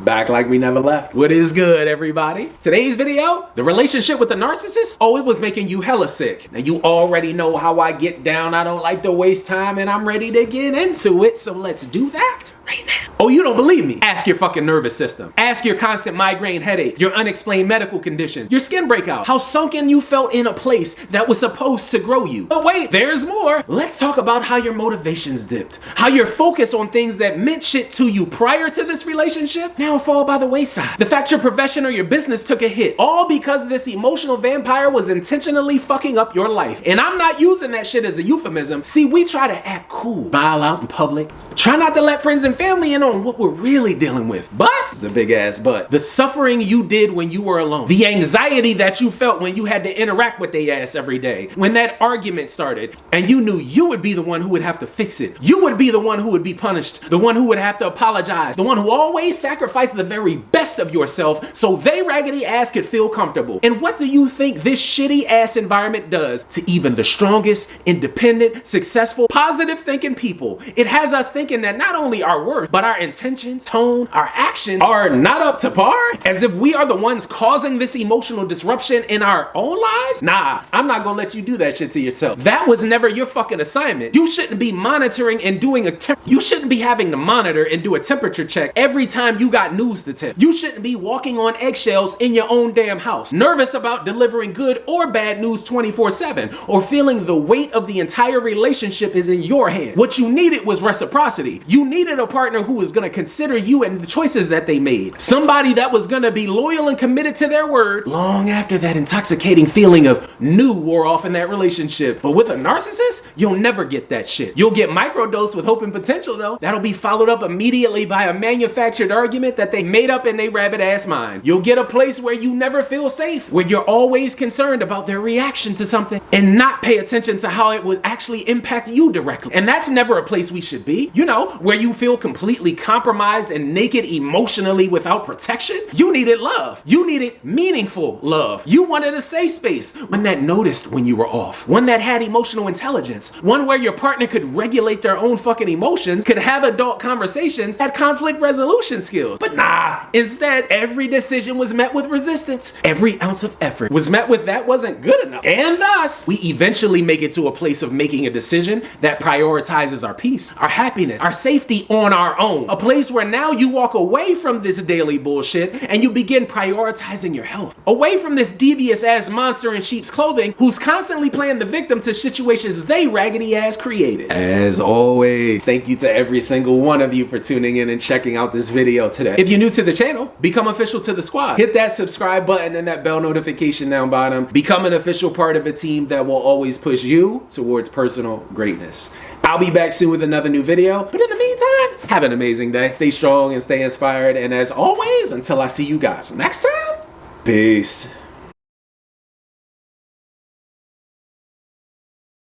Back like we never left. What is good, everybody? Today's video, the relationship with the narcissist. Oh, it was making you hella sick. Now you already know how I get down. I don't like to waste time and I'm ready to get into it. So let's do that right now. Oh, you don't believe me? Ask your fucking nervous system. Ask your constant migraine headaches, your unexplained medical condition, your skin breakout, how sunken you felt in a place that was supposed to grow you. But wait, there's more. Let's talk about how your motivations dipped, how your focus on things that meant shit to you prior to this relationship now fall by the wayside. The fact your profession or your business took a hit, all because this emotional vampire was intentionally fucking up your life. And I'm not using that shit as a euphemism. See, we try to act cool, smile out in public, try not to let friends and family in on what we're really dealing with. But, it's a big ass but, the suffering you did when you were alone, the anxiety that you felt when you had to interact with their ass every day, when that argument started and you knew you would be the one who would have to fix it. You would be the one who would be punished, the one who would have to apologize, the one who always sacrificed the very best of yourself so they raggedy ass could feel comfortable. And what do you think this shitty ass environment does to even the strongest, independent, successful, positive thinking people? It has us thinking that not only our worth, but our intentions, tone, our actions are not up to par, as if we are the ones causing this emotional disruption in our own lives. Nah, I'm not gonna let you do that shit to yourself. That was never your fucking assignment. You shouldn't be monitoring and doing you shouldn't be having to monitor and do a temperature check every time you got news to tip. You shouldn't be walking on eggshells in your own damn house, nervous about delivering good or bad news 24/7, or feeling the weight of the entire relationship is in your hand. What you needed was reciprocity. You needed a partner who was gonna consider you and the choices that they made. Somebody that was gonna be loyal and committed to their word long after that intoxicating feeling of new wore off in that relationship. But with a narcissist, you'll never get that shit. You'll get microdosed with hope and potential though. That'll be followed up immediately by a manufactured argument that they made up in their rabbit ass mind. You'll get a place where you never feel safe, where you're always concerned about their reaction to something and not pay attention to how it would actually impact you directly. And that's never a place we should be. You know, where you feel completely compromised and naked emotionally without protection. You needed love. You needed meaningful love. You wanted a safe space, one that noticed when you were off, one that had emotional intelligence, one where your partner could regulate their own fucking emotions, could have adult conversations, had conflict resolution skills. But nah, instead, every decision was met with resistance. Every ounce of effort was met with that wasn't good enough. And thus, we eventually make it to a place of making a decision that prioritizes our peace, our happiness, our safety on our own. A place where now you walk away from this daily bullshit and you begin prioritizing your health. Away from this devious ass monster in sheep's clothing who's constantly playing the victim to situations they raggedy ass created. As always, thank you to every single one of you for tuning in and checking out this video today. If you're new to the channel, become official to the squad. Hit that subscribe button and that bell notification down bottom. Become an official part of a team that will always push you towards personal greatness. I'll be back soon with another new video, but in the meantime, have an amazing day. Stay strong and stay inspired, and as always, until I see you guys next time, peace.